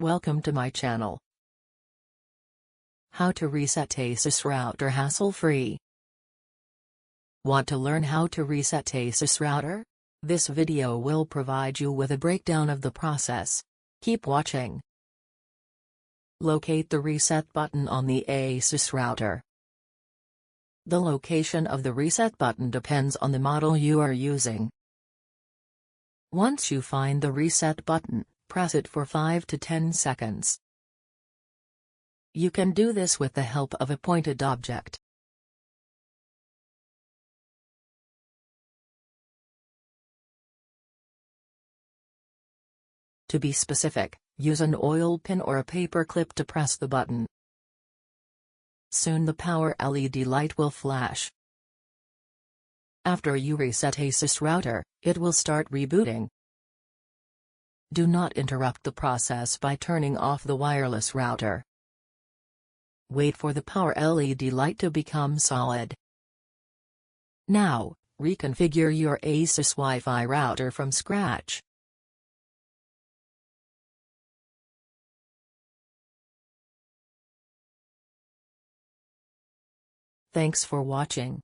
Welcome to my channel. How to reset Asus router hassle-free. Want to learn how to reset Asus router? This video will provide you with a breakdown of the process. Keep watching. Locate the reset button on the Asus router. The location of the reset button depends on the model you are using. Once you find the reset button, press it for 5 to 10 seconds. You can do this with the help of a pointed object. To be specific, use an oil pin or a paper clip to press the button. Soon the power LED light will flash. After you reset Asus router, it will start rebooting. Do not interrupt the process by turning off the wireless router. Wait for the power LED light to become solid. Now, reconfigure your Asus Wi-Fi router from scratch. Thanks for watching.